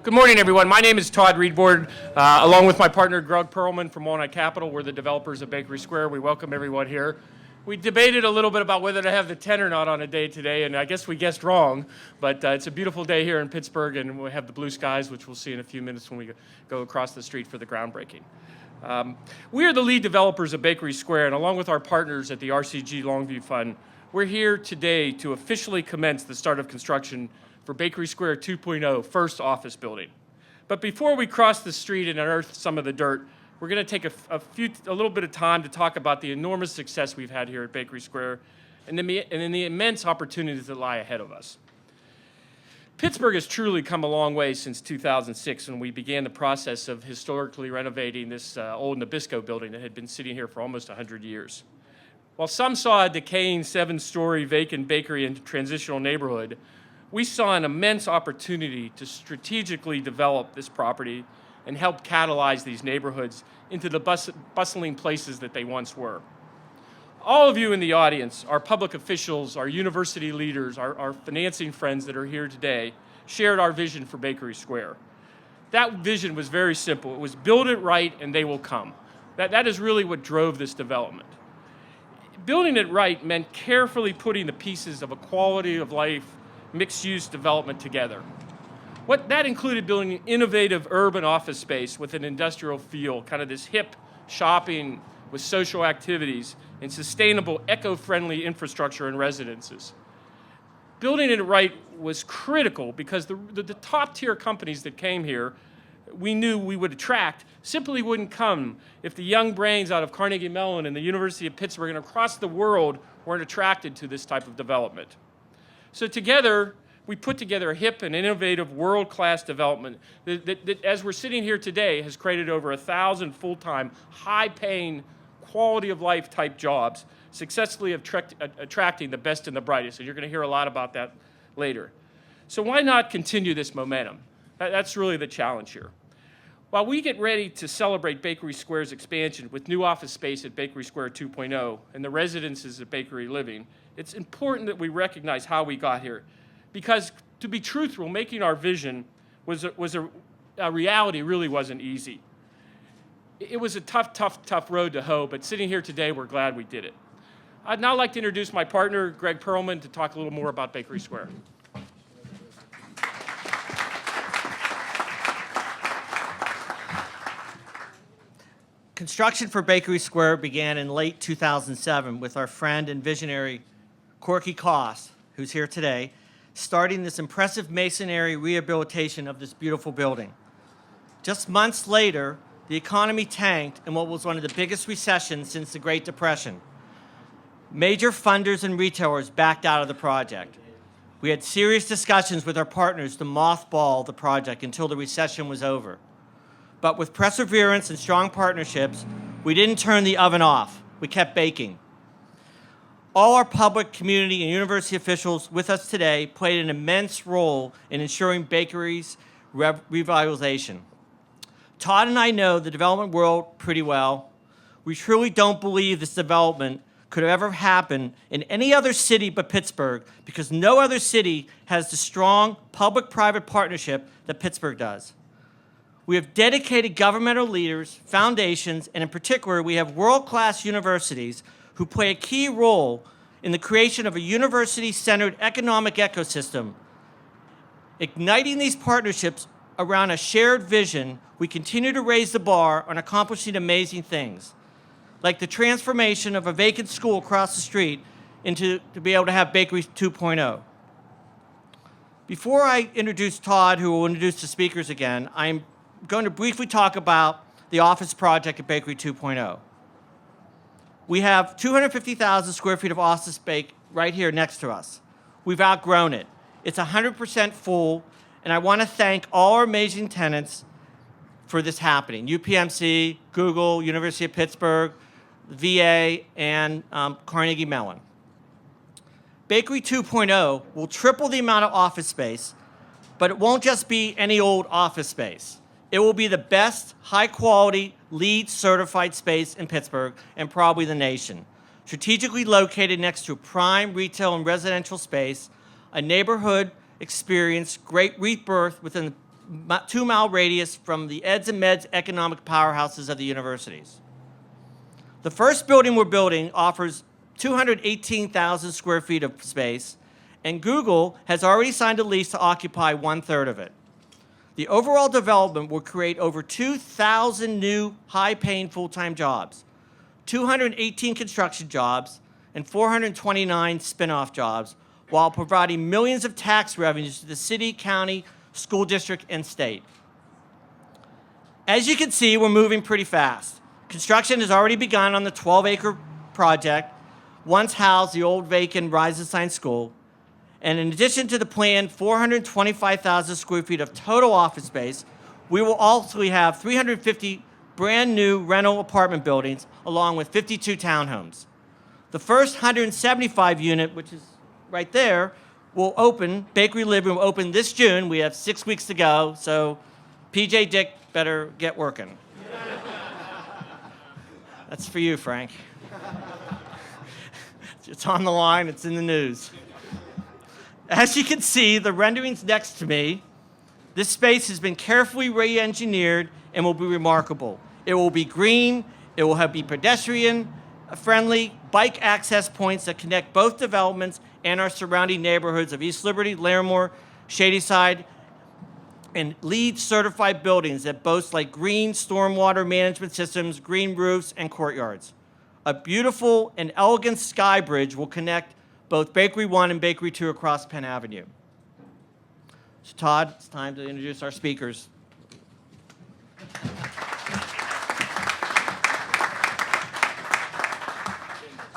Good morning, everyone. My name is Todd Reedboard, along with my partner, Greg Perlman from Walnut Capital. We're the developers of Bakery Square. We welcome everyone here. We debated a little bit about whether to have the tent or not on a day today, and I guess we guessed wrong, but it's a beautiful day here in Pittsburgh, and we have the blue skies, which we'll see in a few minutes when we go across the street for the groundbreaking. We are the lead developers of Bakery Square, and along with our partners at the RCG Longview Fund, we're here today to officially commence the start of construction for Bakery Square 2.0, first office building. But before we cross the street and unearth some of the dirt, we're going to take a little bit of time to talk about the enormous success we've had here at Bakery Square and the immense opportunities that lie ahead of us. Pittsburgh has truly come a long way since 2006 when we began the process of historically renovating this old Nabisco building that had been sitting here for almost 100 years. While some saw a decaying 7-story vacant bakery in a transitional neighborhood, we saw an immense opportunity to strategically develop this property and help catalyze these neighborhoods into the bustling places that they once were. All of you in the audience, our public officials, our university leaders, our financing friends that are here today, shared our vision for Bakery Square. That vision was very simple. It was build it right and they will come. That is really what drove this development. Building it right meant carefully putting the pieces of a quality of life mixed-use development together. What that included building an innovative urban office space with an industrial feel, kind of this hip shopping with social activities and sustainable, eco-friendly infrastructure and residences. Building it right was critical because the top-tier companies that came here, we knew we would attract, simply wouldn't come if the young brains out of Carnegie Mellon and the University of Pittsburgh and across the world weren't attracted to this type of development. So together, we put together a hip and innovative world-class development that, as we're sitting here today, has created over 1,000 full-time, high-paying, quality-of-life type jobs, successfully attracting the best and the brightest. And you're going to hear a lot about that later. So why not continue this momentum? That's really the challenge here. While we get ready to celebrate Bakery Square's expansion with new office space at Bakery Square 2.0 and the residences at Bakery Living, it's important that we recognize how we got here. Because to be truthful, making our vision was a reality really wasn't easy. It was a tough road to hoe, but sitting here today, we're glad we did it. I'd now like to introduce my partner, Greg Perlman, to talk a little more about Bakery Square. Construction for Bakery Square began in late 2007 with our friend and visionary Jay Kosta, who's here today, starting this impressive masonry rehabilitation of this beautiful building. Just months later, the economy tanked in what was one of the biggest recessions since the Great Depression. Major funders and retailers backed out of the project. We had serious discussions with our partners to mothball the project until the recession was over. But with perseverance and strong partnerships, we didn't turn the oven off. We kept baking. All our public, community, and university officials with us today played an immense role in ensuring Bakery's revitalization. Todd and I know the development world pretty well. We truly don't believe this development could have ever happened in any other city but Pittsburgh because no other city has the strong public-private partnership that Pittsburgh does. We have dedicated governmental leaders, foundations, and in particular, we have world-class universities who play a key role in the creation of a university-centered economic ecosystem. Igniting these partnerships around a shared vision, we continue to raise the bar on accomplishing amazing things, like the transformation of a vacant school across the street to be able to have Bakery 2.0. Before I introduce Todd, who will introduce the speakers again, I'm going to briefly talk about the office project at Bakery 2.0. We have 250,000 square feet of office space right here next to us. We've outgrown it. It's 100% full, and I want to thank all our amazing tenants for this happening. UPMC, Google, University of Pittsburgh, VA, and Carnegie Mellon. Bakery 2.0 will triple the amount of office space, but it won't just be any old office space. It will be the best, high-quality, LEED certified space in Pittsburgh and probably the nation. Strategically located next to a prime retail and residential space, a neighborhood experience, great rebirth within 2-mile radius from the eds and meds economic powerhouses of the universities. The first building we're building offers 218,000 square feet of space, and Google has already signed a lease to occupy 1/3 of it. The overall development will create over 2,000 new high-paying full-time jobs, 218 construction jobs, and 429 spin-off jobs, while providing millions of tax revenues to the city, county, school district, and state. As you can see, we're moving pretty fast. Construction has already begun on the 12-acre project, once housed the old vacant Rise and Shine School. And in addition to the planned 425,000 square feet of total office space, we will also have 350 brand new rental apartment buildings, along with 52 townhomes. The first 175 unit, which is right there, will open, Bakery Living will open this June. We have 6 weeks to go, so PJ Dick better get working. That's for you, Frank. It's on the line, it's in the news. As you can see, the renderings next to me, this space has been carefully re-engineered and will be remarkable. It will be green, it will be pedestrian-friendly, bike access points that connect both developments and our surrounding neighborhoods of East Liberty, Larimore, Shadyside, and LEED certified buildings that boast like green stormwater management systems, green roofs, and courtyards. A beautiful and elegant sky bridge will connect both Bakery 1 and Bakery 2 across Penn Avenue. So Todd, it's time to introduce our speakers.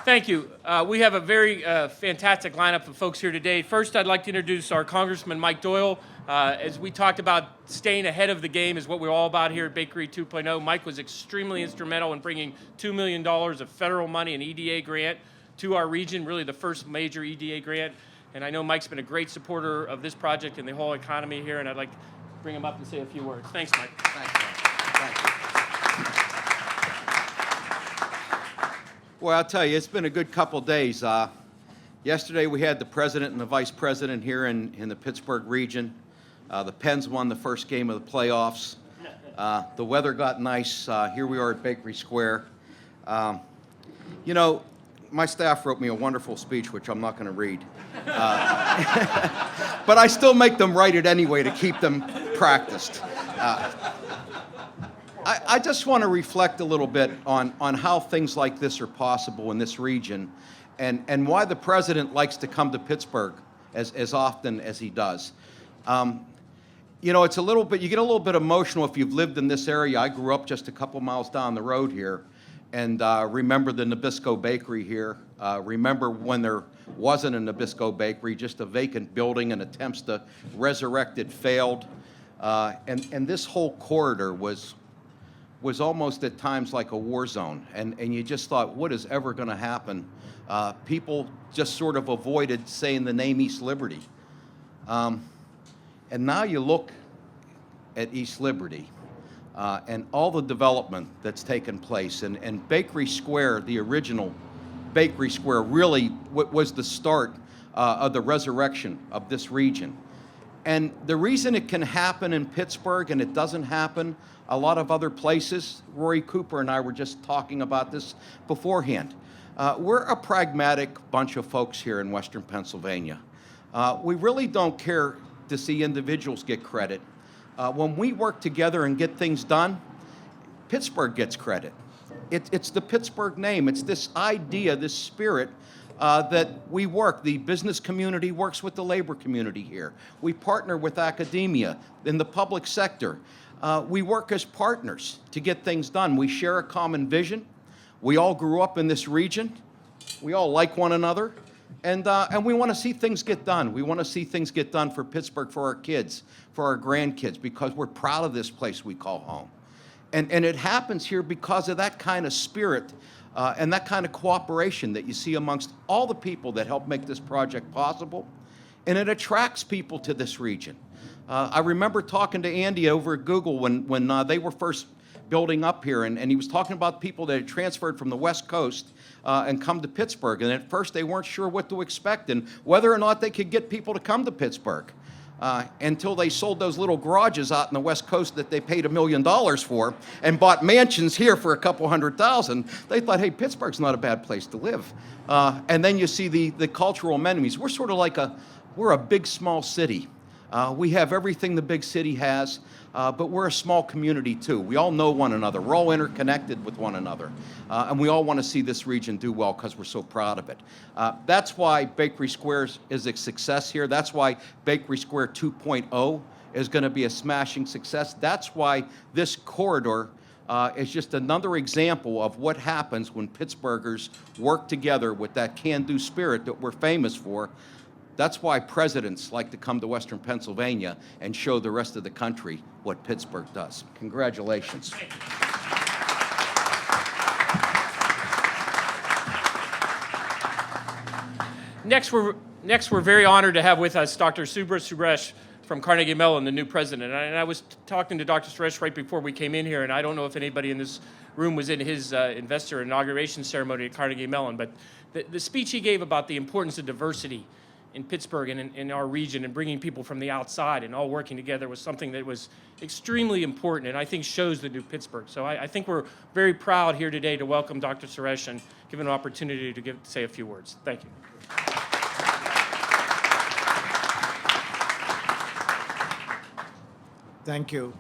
Thank you. We have a very fantastic lineup of folks here today. First, I'd like to introduce our Congressman, Mike Doyle. As we talked about, staying ahead of the game is what we're all about here at Bakery 2.0. Mike was extremely instrumental in bringing $2 million of federal money, an EDA grant, to our region, really the first major EDA grant. And I know Mike's been a great supporter of this project and the whole economy here, and I'd like to bring him up and say a few words. Thanks, Mike. Thanks, Thank you. Well, I'll tell you, it's been a good couple days. Yesterday we had the president and the vice president here in the Pittsburgh region. The Pens won the first game of the playoffs. The weather got nice. Here we are at Bakery Square. You know, my staff wrote me a wonderful speech, which I'm not going to read. But I still make them write it anyway to keep them practiced. I just want to reflect a little bit on how things like this are possible in this region and why the president likes to come to Pittsburgh as often as he does. You know, it's a little bit, you get a little bit emotional if you've lived in this area. I grew up just a couple miles down the road here. And remember the Nabisco Bakery here. Remember when there wasn't a Nabisco Bakery, just a vacant building and attempts to resurrect it failed. And this whole corridor was almost at times like a war zone. And you just thought, what is ever going to happen? People just sort of avoided saying the name East Liberty. And now you look at East Liberty. And all the development that's taken place. And Bakery Square, the original Bakery Square, really was the start of the resurrection of this region. And the reason it can happen in Pittsburgh and it doesn't happen a lot of other places, Rory Cooper and I were just talking about this beforehand. We're a pragmatic bunch of folks here in Western Pennsylvania. We really don't care to see individuals get credit. When we work together and get things done, Pittsburgh gets credit. It's the Pittsburgh name. It's this idea, this spirit that we work. The business community works with the labor community here. We partner with academia in the public sector. We work as partners to get things done. We share a common vision. We all grew up in this region. We all like one another. And we want to see things get done. We want to see things get done for Pittsburgh, for our kids, for our grandkids, because we're proud of this place we call home. And it happens here because of that kind of spirit and that kind of cooperation that you see amongst all the people that help make this project possible. And it attracts people to this region. I remember talking to Andy over at Google when they were first building up here, and he was talking about people that had transferred from the West Coast and come to Pittsburgh. And at first they weren't sure what to expect and whether or not they could get people to come to Pittsburgh. until they sold those little garages out in the West Coast that they paid $1 million for and bought mansions here for a couple $100,000. They thought, hey, Pittsburgh's not a bad place to live. And then you see the cultural amenities. We're sort of like we're a big, small city. We have everything the big city has, but we're a small community too. We all know one another. We're all interconnected with one another. And we all want to see this region do well because we're so proud of it. That's why Bakery Square is a success here. That's why Bakery Square 2.0 is going to be a smashing success. That's why this corridor is just another example of what happens when Pittsburghers work together with that can-do spirit that we're famous for. That's why presidents like to come to Western Pennsylvania and show the rest of the country what Pittsburgh does. Congratulations. Next, we're very honored to have with us Dr. Suresh from Carnegie Mellon, the new president. And I was talking to Dr. Suresh right before we came in here, and I don't know if anybody in this room was in his investor inauguration ceremony at Carnegie Mellon, but the speech he gave about the importance of diversity in Pittsburgh and in our region and bringing people from the outside and all working together was something that was extremely important and I think shows the new Pittsburgh. So I think we're very proud here today to welcome Dr. Suresh and give him an opportunity to say a few words. Thank you. Thank you.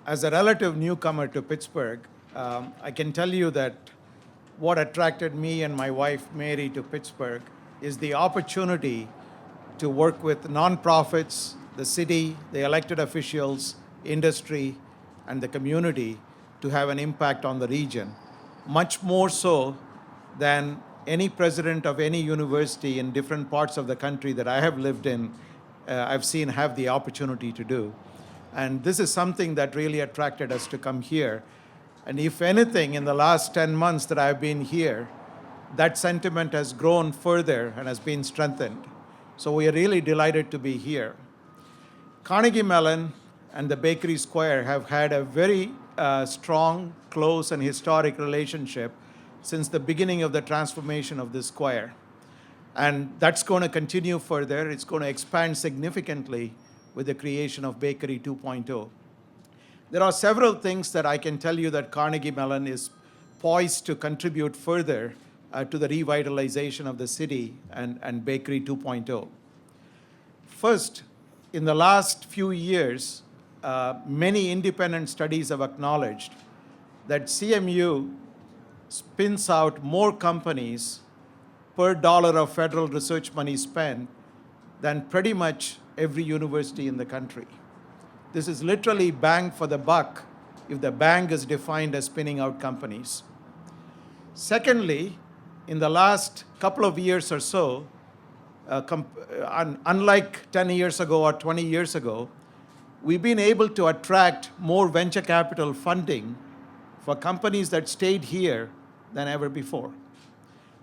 As a relative newcomer to Pittsburgh, I can tell you that what attracted me and my wife, Mary, to Pittsburgh is the opportunity to work with nonprofits, the city, the elected officials, industry, and the community to have an impact on the region, much more so than any president of any university in different parts of the country that I have lived in, I've seen have the opportunity to do. And this is something that really attracted us to come here. And if anything, in the last 10 months that I've been here, that sentiment has grown further and has been strengthened. So we are really delighted to be here. Carnegie Mellon and the Bakery Square have had a very strong, close, and historic relationship since the beginning of the transformation of this square. And that's going to continue further. It's going to expand significantly with the creation of Bakery 2.0. There are several things that I can tell you that Carnegie Mellon is poised to contribute further to the revitalization of the city and Bakery 2.0. First, in the last few years, many independent studies have acknowledged that CMU spins out more companies per dollar of federal research money spent than pretty much every university in the country. This is literally bang for the buck if the bang is defined as spinning out companies. Secondly, in the last couple of years or so, unlike 10 years ago or 20 years ago, we've been able to attract more venture capital funding for companies that stayed here than ever before.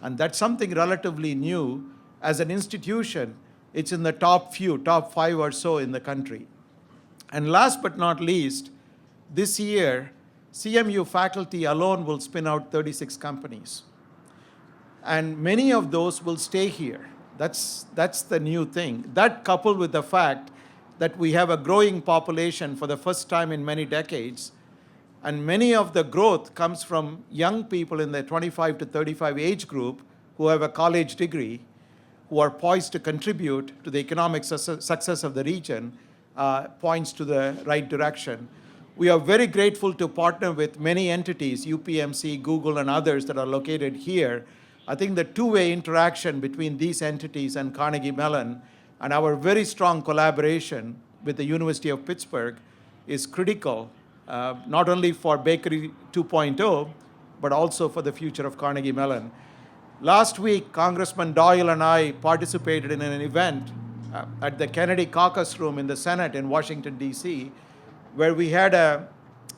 And that's something relatively new. As an institution, it's in the top 5 or so in the country. And last but not least, this year, CMU faculty alone will spin out 36 companies. And many of those will stay here. That's the new thing. That coupled with the fact that we have a growing population for the first time in many decades, and many of the growth comes from young people in the 25 to 35 age group who have a college degree, who are poised to contribute to the economic success of the region, points to the right direction. We are very grateful to partner with many entities, UPMC, Google, and others that are located here. I think the two-way interaction between these entities and Carnegie Mellon and our very strong collaboration with the University of Pittsburgh is critical, not only for Bakery 2.0, but also for the future of Carnegie Mellon. Last week, Congressman Doyle and I participated in an event at the Kennedy Caucus Room in the Senate in Washington, D.C., where we had an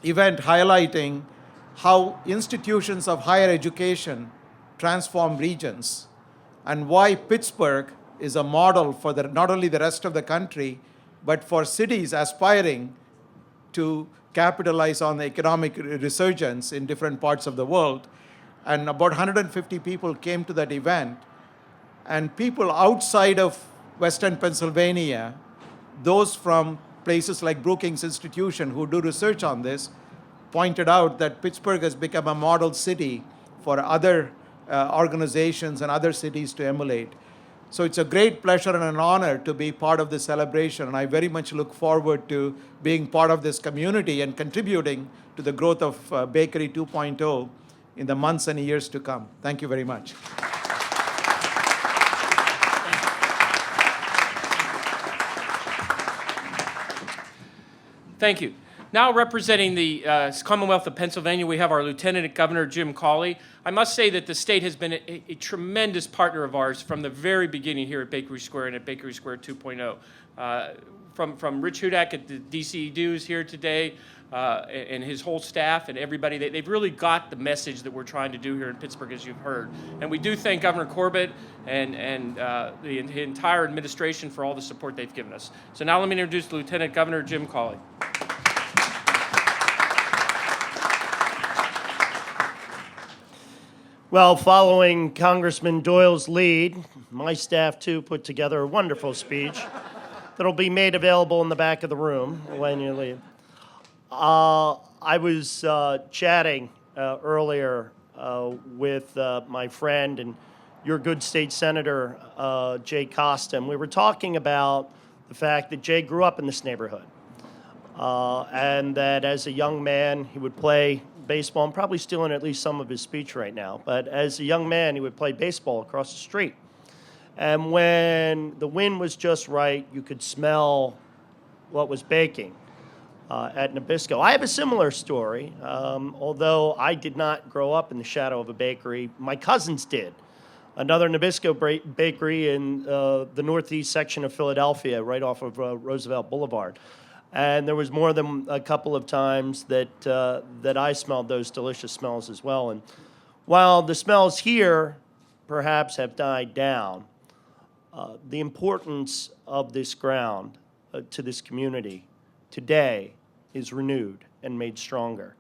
event highlighting how institutions of higher education transform regions and why Pittsburgh is a model for not only the rest of the country, but for cities aspiring to capitalize on the economic resurgence in different parts of the world. And about 150 people came to that event. And people outside of Western Pennsylvania those from places like Brookings Institution who do research on this pointed out that Pittsburgh has become a model city for other organizations and other cities to emulate. So it's a great pleasure and an honor to be part of this celebration, and I very much look forward to being part of this community and contributing to the growth of Bakery 2.0 in the months and years to come. Thank you very much. Thank you. Now representing the Commonwealth of Pennsylvania, we have our Lieutenant Governor, Jim Cawley. I must say that the state has been a tremendous partner of ours from the very beginning here at Bakery Square and at Bakery Square 2.0. From Rich Hudak at the DC News here today, and his whole staff and everybody, they've really got the message that we're trying to do here in Pittsburgh, as you've heard. And we do thank Governor Corbett and the entire administration for all the support they've given us. So now let me introduce Lieutenant Governor Jim Cawley. Well, following Congressman Doyle's lead, my staff too put together a wonderful speech that'll be made available in the back of the room when you leave. I was chatting earlier with my friend and your good state senator, Jay Kosta, and we were talking about the fact that Jay grew up in this neighborhood and that as a young man he would play baseball. I'm probably stealing at least some of his speech right now, but as a young man he would play baseball across the street. And when the wind was just right, you could smell what was baking at Nabisco. I have a similar story, although I did not grow up in the shadow of a bakery. My cousins did. Another Nabisco bakery in the northeast section of Philadelphia, right off of Roosevelt Boulevard. And there was more than a couple of times that I smelled those delicious smells as well. And while the smells here perhaps have died down, the importance of this ground to this community today is renewed and made stronger.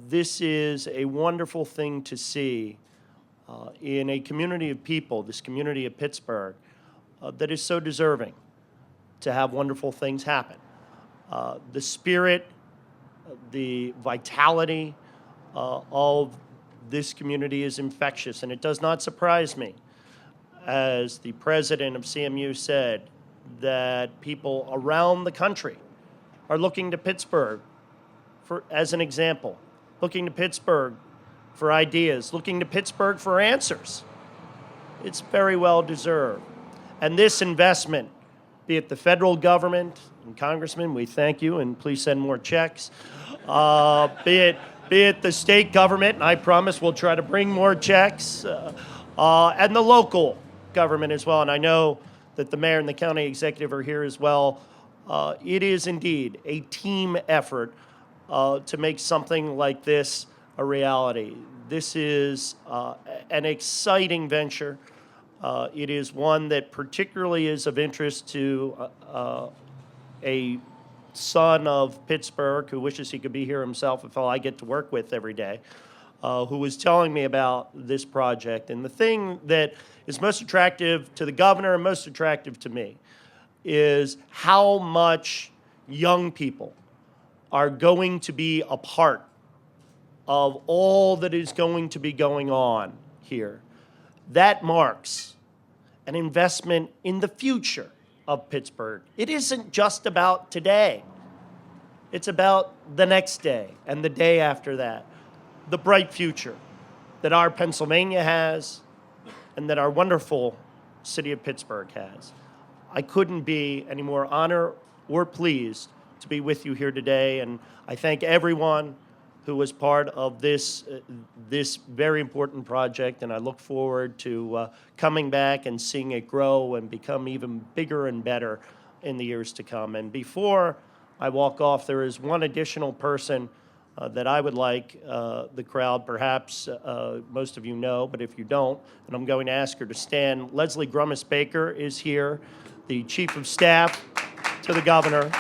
This is a wonderful thing to see in a community of people, this community of Pittsburgh, that is so deserving to have wonderful things happen. The spirit, the vitality of this community is infectious, and it does not surprise me, as the president of CMU said, that people around the country are looking to Pittsburgh as an example, looking to Pittsburgh for ideas, looking to Pittsburgh for answers. It's very well deserved. And this investment, be it the federal government, and Congressman, we thank you, and please send more checks. Be it the state government, and I promise we'll try to bring more checks, and the local government as well. And I know that the mayor and the county executive are here as well. It is indeed a team effort to make something like this a reality. This is an exciting venture. It is one that particularly is of interest to a son of Pittsburgh who wishes he could be here himself, a fellow I get to work with every day, who was telling me about this project. And the thing that is most attractive to the governor and most attractive to me is how much young people are going to be a part of all that is going to be going on here. That marks an investment in the future of Pittsburgh. It isn't just about today. It's about the next day and the day after that, the bright future that our Pennsylvania has and that our wonderful city of Pittsburgh has. I couldn't be any more honored or pleased to be with you here today, and I thank everyone who was part of this very important project, and I look forward to coming back and seeing it grow and become even bigger and better in the years to come. And before I walk off, there is one additional person that I would like the crowd, perhaps most of you know, but if you don't, and I'm going to ask her to stand. Leslie Grummis Baker is here, the Chief of Staff to the Governor.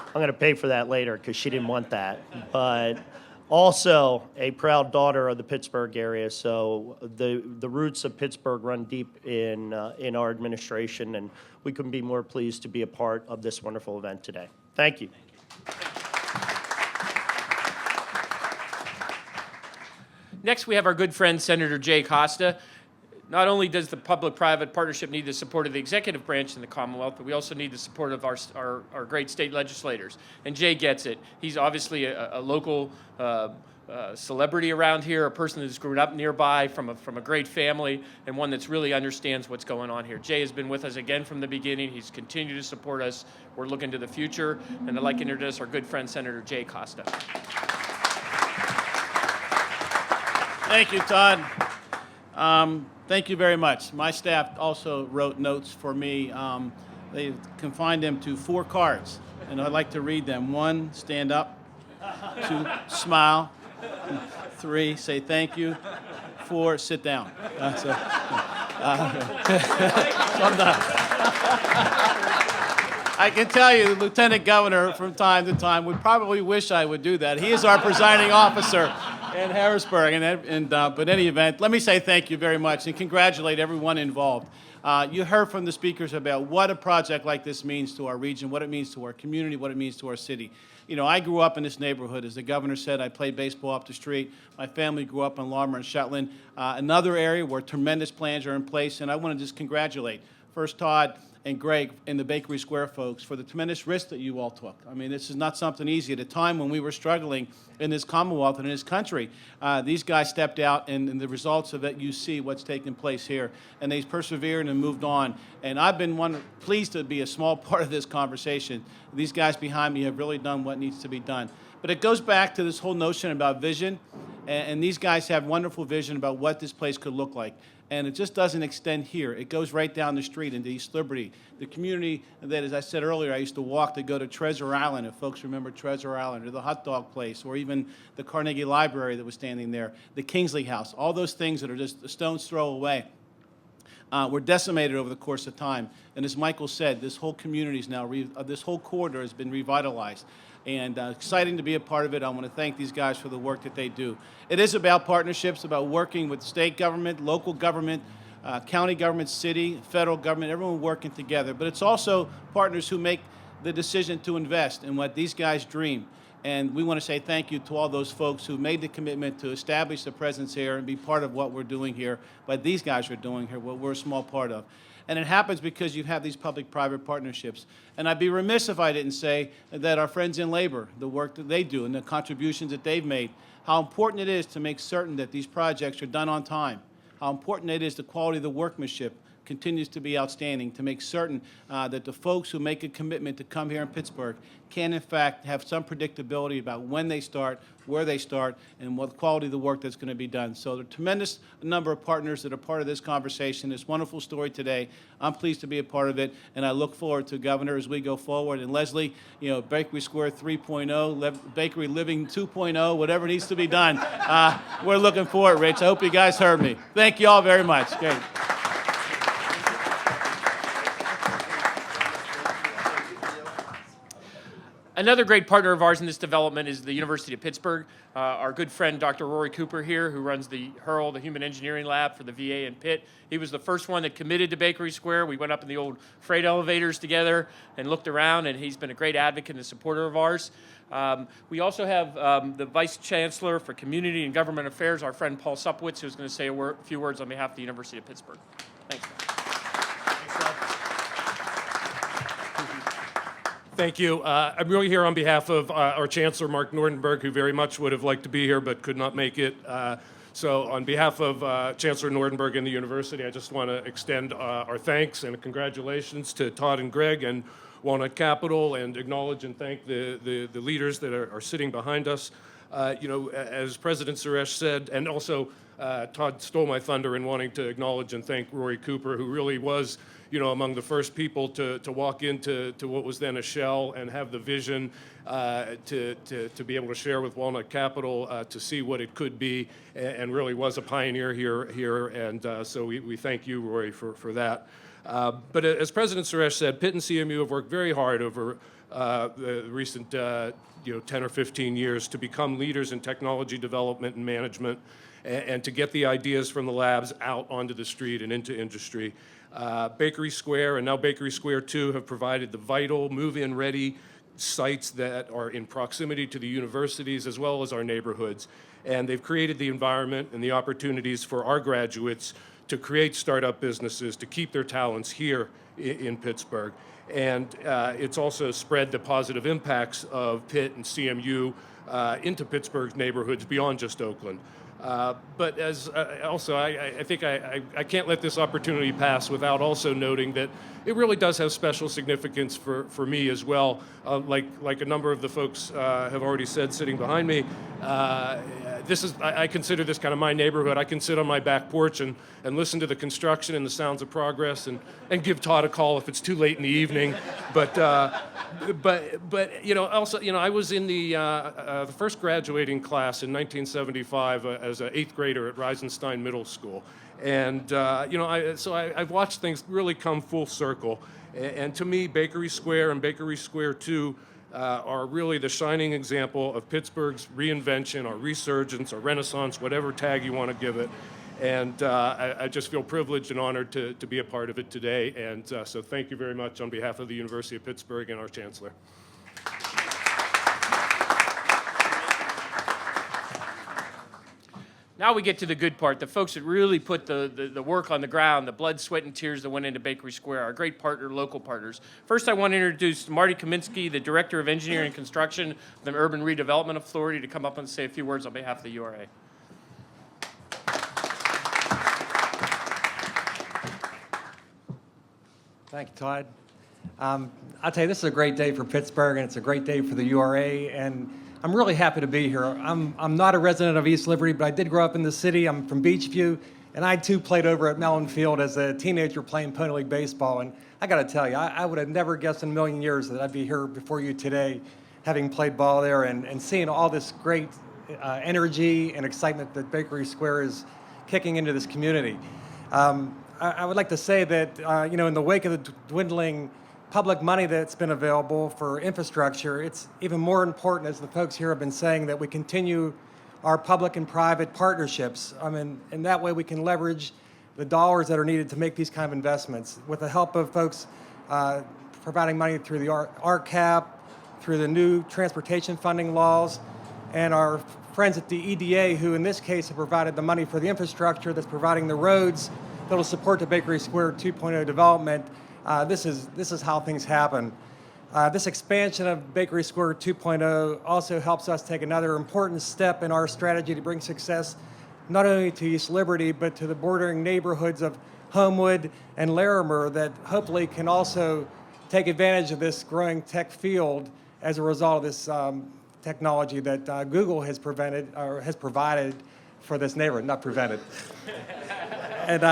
I'm going to pay for that later because she didn't want that. But Also, a proud daughter of the Pittsburgh area, so the roots of Pittsburgh run deep in our administration, and we couldn't be more pleased to be a part of this wonderful event today. Thank you. Next, we have our good friend, Senator Jay Kosta. Not only does the public-private partnership need the support of the executive branch in the Commonwealth, but we also need the support of our great state legislators. And Jay gets it. He's obviously a local celebrity around here, a person who's grown up nearby from a great family, and one that's really understands what's going on here. Jay has been with us again from the beginning. He's continued to support us. We're looking to the future, and I'd like to introduce our good friend, Senator Jay Kosta. Thank you, Todd. Thank you very much. My staff also wrote notes for me. They confined them to 4 cards, and I'd like to read them. 1, stand up. 2, smile. 3, say thank you. 4, sit down. So I'm done. I can tell you, the Lieutenant Governor from time to time would probably wish I would do that. He is our presiding officer in Harrisburg. But in any event, let me say thank you very much and congratulate everyone involved. You heard from the speakers about what a project like this means to our region, what it means to our community, what it means to our city. You know, I grew up in this neighborhood. As the governor said, I played baseball up the street. My family grew up in Larimer and Shetland, another area where tremendous plans are in place. And I want to just congratulate first Todd and Greg and the Bakery Square folks for the tremendous risk that you all took. I mean, this is not something easy. At a time when we were struggling in this Commonwealth and in this country, these guys stepped out, and the results of it, you see what's taking place here. And they persevered and moved on. And I've been pleased to be a small part of this conversation. These guys behind me have really done what needs to be done. But it goes back to this whole notion about vision, and these guys have wonderful vision about what this place could look like. And it just doesn't extend here. It goes right down the street into East Liberty. The community that, as I said earlier, I used to walk to go to Treasure Island, if folks remember Treasure Island, or the hot dog place, or even the Carnegie Library that was standing there, the Kingsley House, all those things that are just a stone's throw away. Were decimated over the course of time. And as Michael said, this whole community is now, this whole corridor has been revitalized. And exciting to be a part of it. I want to thank these guys for the work that they do. It is about partnerships, about working with state government, local government, county government, city, federal government, everyone working together. But it's also partners who make the decision to invest in what these guys dream. And we want to say thank you to all those folks who made the commitment to establish the presence here and be part of what we're doing here, what these guys are doing here, what we're a small part of. And it happens because you have these public-private partnerships. And I'd be remiss if I didn't say that our friends in labor, the work that they do and the contributions that they've made, how important it is to make certain that these projects are done on time, how important it is the quality of the workmanship continues to be outstanding, to make certain that the folks who make a commitment to come here in Pittsburgh can, in fact, have some predictability about when they start, where they start, and what quality of the work that's going to be done. So there are a tremendous number of partners that are part of this conversation, this wonderful story today. I'm pleased to be a part of it, and I look forward to, Governor, as we go forward. And Leslie, you know, Bakery Square 3.0, Bakery Living 2.0, whatever needs to be done. We're looking for it, Rich. I hope you guys heard me. Thank you all very much. Great. Another great partner of ours in this development is the University of Pittsburgh. Our good friend, Dr. Rory Cooper here, who runs the HURL, the Human Engineering Lab for the VA in Pitt. He was the first one that committed to Bakery Square. We went up in the old freight elevators together and looked around, and he's been a great advocate and supporter of ours. We also have the Vice Chancellor for Community and Government Affairs, our friend Paul Supwitz, who's going to say a few words on behalf of the University of Pittsburgh. Thanks. Thank you. I'm really here on behalf of our Chancellor, Mark Nordenberg, who very much would have liked to be here but could not make it. So on behalf of Chancellor Nordenberg and the university, I just want to extend our thanks and congratulations to Todd and Greg and Walnut Capital, and acknowledge and thank the leaders that are sitting behind us. You know, as President Suresh said, and also Todd stole my thunder in wanting to acknowledge and thank Rory Cooper, who really was, you know, among the first people to walk into what was then a shell and have the vision to be able to share with Walnut Capital to see what it could be, and really was a pioneer here. And so we thank you, Rory, for that. But as President Suresh said, Pitt and CMU have worked very hard over the recent 10 or 15 years to become leaders in technology development and management and to get the ideas from the labs out onto the street and into industry. Bakery Square and now Bakery Square 2 have provided the vital move-in ready sites that are in proximity to the universities as well as our neighborhoods. And they've created the environment and the opportunities for our graduates to create startup businesses, to keep their talents here in Pittsburgh. And it's also spread the positive impacts of Pitt and CMU into Pittsburgh's neighborhoods beyond just Oakland. But as also, I think I can't let this opportunity pass without also noting that it really does have special significance for me as well. Like a number of the folks have already said sitting behind me, I consider this kind of my neighborhood. I can sit on my back porch and listen to the construction and the sounds of progress and give Todd a call if it's too late in the evening. But also, I was in the first graduating class in 1975 as an 8th grader at Reisenstein Middle School. And, I've watched things really come full circle. And to me, Bakery Square and Bakery Square 2 are really the shining example of Pittsburgh's reinvention or resurgence or renaissance, whatever tag you want to give it. And I just feel privileged and honored to be a part of it today. And so thank you very much on behalf of the University of Pittsburgh and our Chancellor. Now we get to the good part, the folks that really put the work on the ground, the blood, sweat, and tears that went into Bakery Square, our great partner, local partners. First, I want to introduce Marty Kaminsky, the Director of Engineering and Construction of the Urban Redevelopment Authority, to come up and say a few words on behalf of the URA. Thank you, Todd. I'll tell you, this is a great day for Pittsburgh, and it's a great day for the URA, and I'm really happy to be here. I'm not a resident of East Liberty, but I did grow up in the city. I'm from Beachview, and I too played over at Mellon Field as a teenager playing Pony League baseball. And I got to tell you, I would have never guessed in a million years that I'd be here before you today, having played ball there and seeing all this great energy and excitement that Bakery Square is kicking into this community. I would like to say that, in the wake of the dwindling public money that's been available for infrastructure, it's even more important, as the folks here have been saying, that we continue our public and private partnerships. And that way we can leverage the dollars that are needed to make these kind of investments. With the help of folks providing money through the RCAP, through the new transportation funding laws, and our friends at the EDA, who in this case have provided the money for the infrastructure that's providing the roads that will support the Bakery Square 2.0 development. This is how things happen. This expansion of Bakery Square 2.0 also helps us take another important step in our strategy to bring success not only to East Liberty, but to the bordering neighborhoods of Homewood and Larimer that hopefully can also take advantage of this growing tech field as a result of this technology that Google has provided for this neighborhood, not prevented. And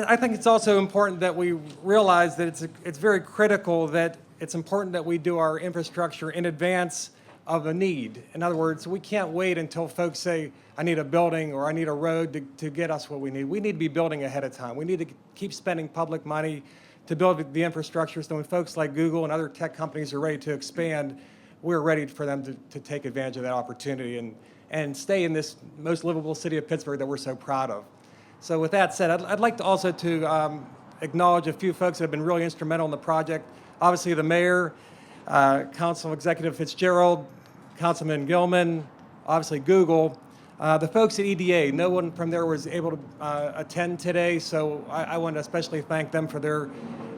I think it's also important that we realize that it's very critical that it's important that we do our infrastructure in advance of a need. In other words, we can't wait until folks say, I need a building or I need a road to get us what we need. We need to be building ahead of time. We need to keep spending public money to build the infrastructure so when folks like Google and other tech companies are ready to expand, we're ready for them to take advantage of that opportunity and stay in this most livable city of Pittsburgh that we're so proud of. So with that said, I'd like to also acknowledge a few folks that have been really instrumental in the project. Obviously the mayor, Council Executive Fitzgerald, Councilman Gilman, obviously Google. The folks at EDA, no one from there was able to attend today, so I want to especially thank them for their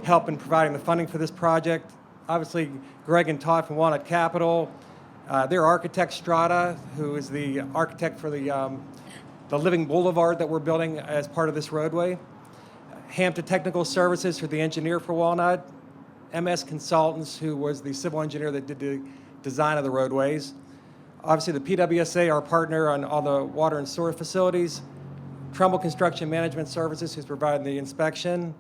help in providing the funding for this project. Obviously, Greg and Todd from Walnut Capital, their architect Strata, who is the architect for the Living Boulevard that we're building as part of this roadway. Hampton Technical Services, who are the engineer for Walnut. MS Consultants, who was the civil engineer that did the design of the roadways. Obviously, the PWSA, our partner on all the water and sewer facilities. Trumbull Construction Management Services, who's providing the inspection.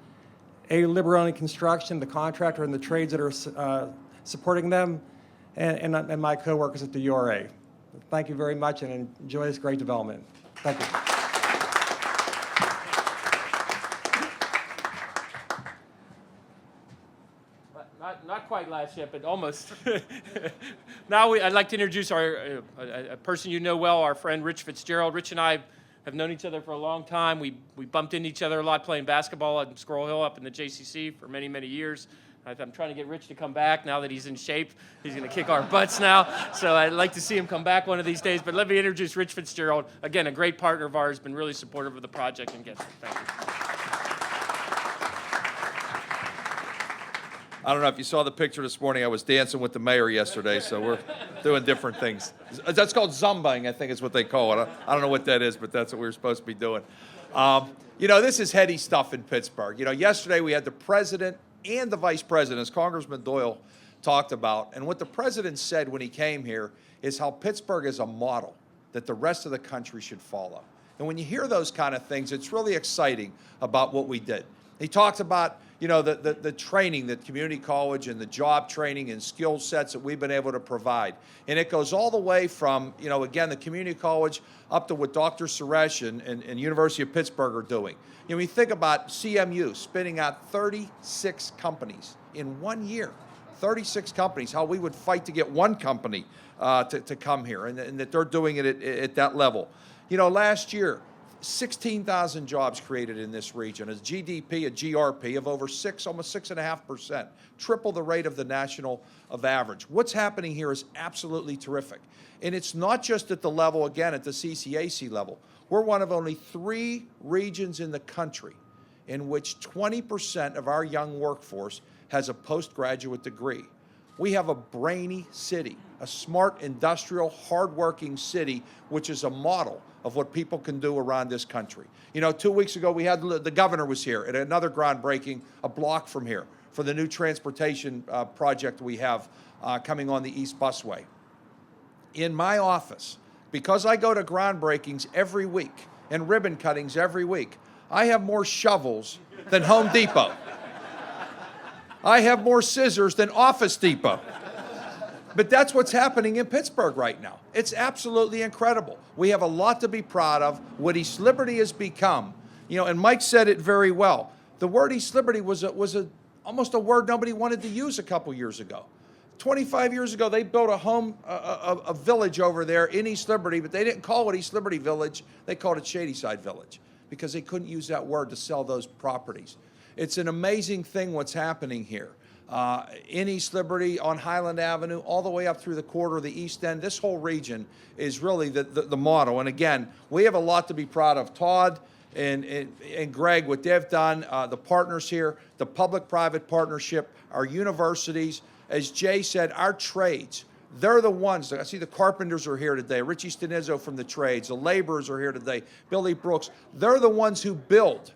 A. Liberoni Construction, the contractor and the trades that are supporting them. And my co-workers at the URA. Thank you very much and enjoy this great development. Thank you. Not quite last yet, but almost. Now I'd like to introduce our a person you know well, our friend Rich Fitzgerald. Rich and I have known each other for a long time. We bumped into each other a lot playing basketball at Squirrel Hill up in the JCC for many, many years. I'm trying to get Rich to come back now that he's in shape. He's going to kick our butts now. So I'd like to see him come back one of these days. But let me introduce Rich Fitzgerald. Again, a great partner of ours, been really supportive of the project and gets it. Thank you. I don't know if you saw the picture this morning. I was dancing with the mayor yesterday, so we're doing different things. That's called zumbaing, I think is what they call it. I don't know what that is, but that's what we were supposed to be doing. This is heady stuff in Pittsburgh. Yesterday we had the president and the vice president, as Congressman Doyle talked about. And what the president said when he came here is how Pittsburgh is a model that the rest of the country should follow. And when you hear those kind of things, it's really exciting about what we did. He talked about, the training that community college and the job training and skill sets that we've been able to provide. And it goes all the way from, again, the community college up to what Dr. Suresh and University of Pittsburgh are doing. When you think about CMU spinning out 36 companies in 1 year, 36 companies, how we would fight to get one company to come here, and that they're doing it at that level. Last year, 16,000 jobs created in this region, a GDP, a GRP of over almost 6.5%, triple the rate of the national average. What's happening here is absolutely terrific. And it's not just at the level, again, at the CCAC level. We're one of only 3 regions in the country in which 20% of our young workforce has a postgraduate degree. We have a brainy city, a smart, industrial, hardworking city, which is a model of what people can do around this country. 2 weeks ago, we had the governor was here at another groundbreaking, a block from here, for the new transportation project we have coming on the East Busway. In my office, because I go to groundbreakings every week and ribbon cuttings every week, I have more shovels than Home Depot. I have more scissors than Office Depot. But that's what's happening in Pittsburgh right now. It's absolutely incredible. We have a lot to be proud of. What East Liberty has become, and Mike said it very well. The word East Liberty was almost a word nobody wanted to use a couple years ago. 25 years ago, they built a village over there in East Liberty, but they didn't call it East Liberty Village. They called it Shadyside Village because they couldn't use that word to sell those properties. It's an amazing thing what's happening here. In East Liberty, on Highland Avenue, all the way up through the quarter of the East End. This whole region is really the model. And again, we have a lot to be proud of. Todd and Greg, what they've done, the partners here, the public-private partnership, our universities, as Jay said, our trades, they're the ones. I see the carpenters are here today. Richie Stenizzo from the trades. The laborers are here today. Billy Brooks. They're the ones who build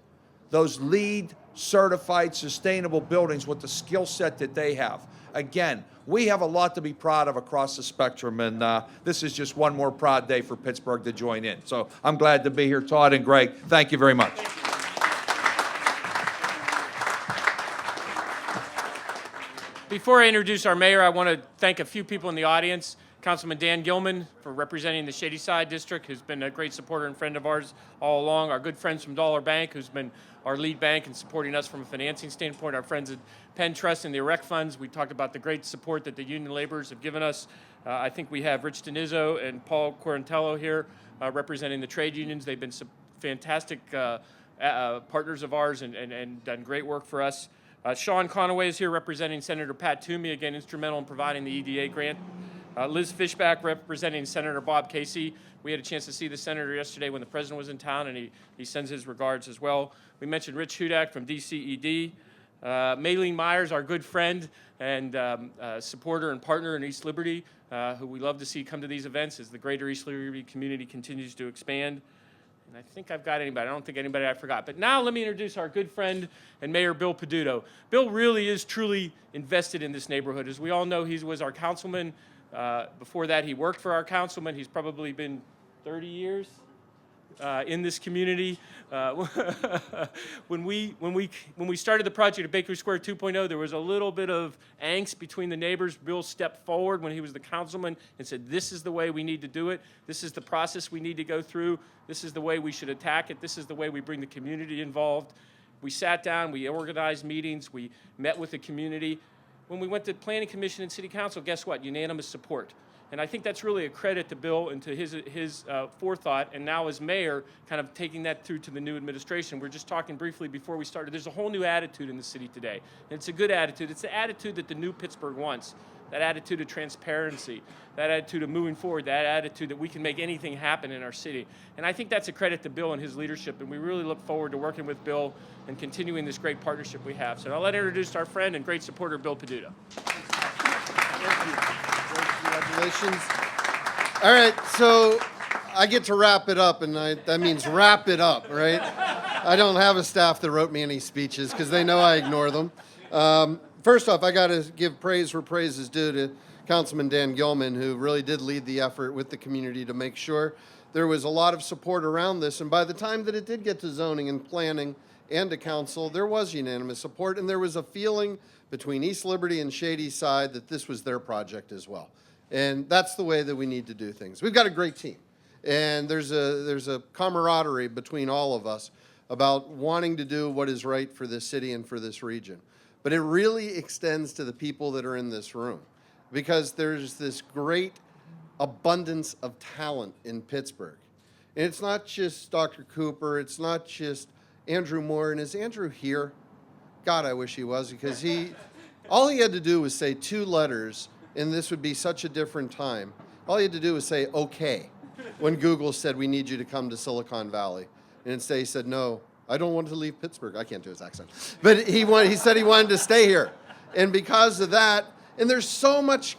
those LEED certified sustainable buildings with the skill set that they have. Again, we have a lot to be proud of across the spectrum, and this is just one more proud day for Pittsburgh to join in. So I'm glad to be here. Todd and Greg, thank you very much. Before I introduce our mayor, I want to thank a few people in the audience. Councilman Dan Gilman for representing the Shadyside District, who's been a great supporter and friend of ours all along. Our good friends from Dollar Bank, who's been our lead bank and supporting us from a financing standpoint. Our friends at Penn Trust and the Erect Funds. We talked about the great support that the union laborers have given us. I think we have Rich Stenizzo and Paul Quarantello here representing the trade unions. They've been some fantastic partners of ours and done great work for us. Sean Conaway is here representing Senator Pat Toomey, again, instrumental in providing the EDA grant. Liz Fishback representing Senator Bob Casey. We had a chance to see the senator yesterday when the president was in town, and he sends his regards as well. We mentioned Rich Hudak from DCED. Maylene Myers, our good friend and supporter and partner in East Liberty, who we love to see come to these events as the greater East Liberty community continues to expand. And I think I've got anybody. I don't think anybody I forgot. But now let me introduce our good friend and Mayor Bill Peduto. Bill really is truly invested in this neighborhood. As we all know, he was our councilman. Before that, he worked for our councilman. He's probably been 30 years in this community. When we started the project at Bakery Square 2.0, there was a little bit of angst between the neighbors. Bill stepped forward when he was the councilman and said, this is the way we need to do it. This is the process we need to go through. This is the way we should attack it. This is the way we bring the community involved. We sat down, we organized meetings, we met with the community. when we went to Planning Commission and City Council, guess what? Unanimous support. And I think that's really a credit to Bill and to his forethought, and now as mayor, kind of taking that through to the new administration. We're just talking briefly before we started. There's a whole new attitude in the city today, and it's a good attitude. It's the attitude that the new Pittsburgh wants, that attitude of transparency, that attitude of moving forward, that attitude that we can make anything happen in our city. And I think that's a credit to Bill and his leadership, and we really look forward to working with Bill and continuing this great partnership we have. So I'll let introduce our friend and great supporter, Bill Peduto. Thank you. Congratulations. All right, so I get to wrap it up, and that means wrap it up, right? I don't have a staff that wrote me any speeches because they know I ignore them. First off, I got to give praise where praise is due to Councilman Dan Gilman, who really did lead the effort with the community to make sure there was a lot of support around this. And by the time that it did get to zoning and planning and to council, there was unanimous support, and there was a feeling between East Liberty and Shady Side that this was their project as well. And that's the way that we need to do things. We've got a great team, and there's a camaraderie between all of us about wanting to do what is right for this city and for this region. But it really extends to the people that are in this room, because there's this great abundance of talent in Pittsburgh. And it's not just Dr. Cooper, it's not just Andrew Moore. And is Andrew here? God, I wish he was, because all he had to do was say 2 letters, and this would be such a different time. All he had to do was say, okay, when Google said, we need you to come to Silicon Valley. And instead he said, no, I don't want to leave Pittsburgh. I can't do his accent. But he said he wanted to stay here. And because of that, and there's so much,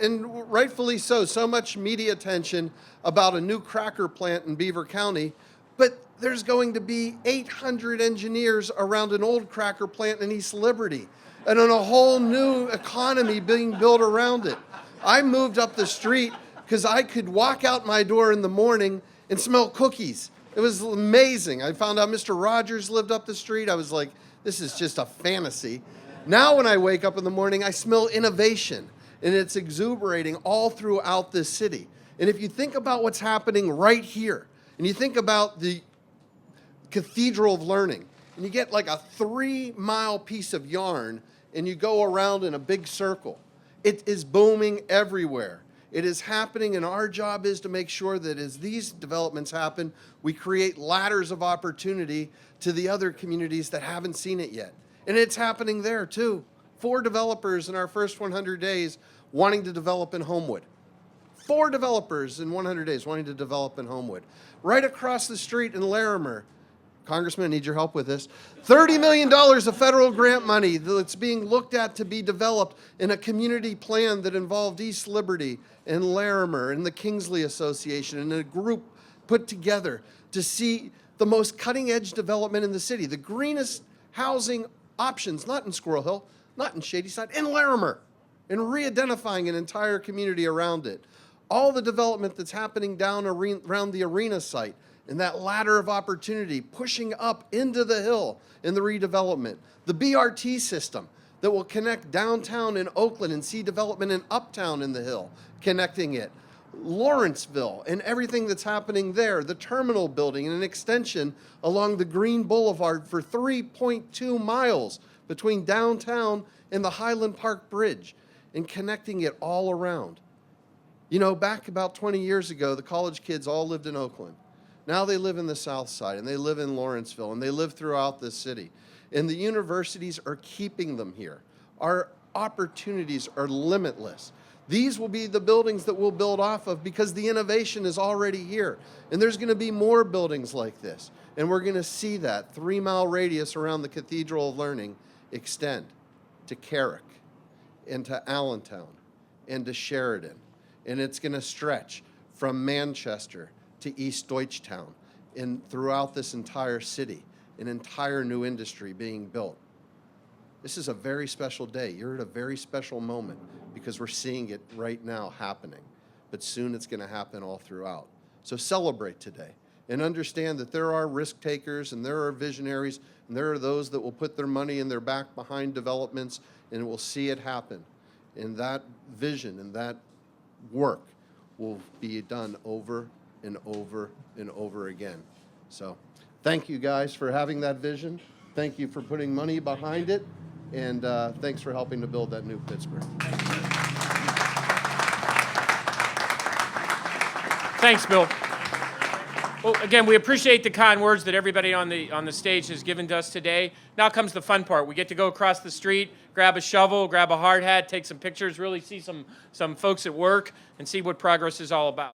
and rightfully so much media attention about a new cracker plant in Beaver County, but there's going to be 800 engineers around an old cracker plant in East Liberty, and on a whole new economy being built around it. I moved up the street because I could walk out my door in the morning and smell cookies. It was amazing. I found out Mr. Rogers lived up the street. I was like, this is just a fantasy. Now when I wake up in the morning, I smell innovation, and it's exuberating all throughout this city. And if you think about what's happening right here, and you think about the Cathedral of Learning, and you get like a 3-mile piece of yarn, and you go around in a big circle. It is booming everywhere. It is happening, and our job is to make sure that as these developments happen, we create ladders of opportunity to the other communities that haven't seen it yet. And it's happening there too. 4 developers in our first 100 days wanting to develop in Homewood. 4 developers in 100 days wanting to develop in Homewood. Right across the street in Larimer, Congressman, I need your help with this. $30 million of federal grant money that's being looked at to be developed in a community plan that involved East Liberty and Larimer and the Kingsley Association and a group put together to see the most cutting edge development in the city, the greenest housing options, not in Squirrel Hill, not in Shady Side, in Larimer, and re-identifying an entire community around it. All the development that's happening down around the arena site, and that ladder of opportunity pushing up into the hill in the redevelopment. The BRT system that will connect downtown in Oakland and see development in uptown in the hill, connecting it. Lawrenceville and everything that's happening there. The terminal building and an extension along the Green Boulevard for 3.2 miles between downtown and the Highland Park Bridge, and connecting it all around. You know, back about 20 years ago, the college kids all lived in Oakland. Now they live in the South Side, and they live in Lawrenceville, and they live throughout the city. And the universities are keeping them here. Our opportunities are limitless. These will be the buildings that we'll build off of because the innovation is already here. And there's going to be more buildings like this. And we're going to see that 3-mile radius around the Cathedral of Learning extend to Carrick and to Allentown and to Sheridan. And it's going to stretch from Manchester to East Deutschtown and throughout this entire city, an entire new industry being built. This is a very special day. You're at a very special moment because we're seeing it right now happening. But soon it's going to happen all throughout. So celebrate today and understand that there are risk takers and there are visionaries and there are those that will put their money and their back behind developments and will see it happen. And that vision and that work will be done over and over and over again. So thank you guys for having that vision. Thank you for putting money behind it. and thanks for helping to build that new Pittsburgh. Thanks, Bill. Well, again, we appreciate the kind words that everybody on the stage has given to us today. Now comes the fun part. We get to go across the street, grab a shovel, grab a hard hat, take some pictures, really see some folks at work, and see what progress is all about.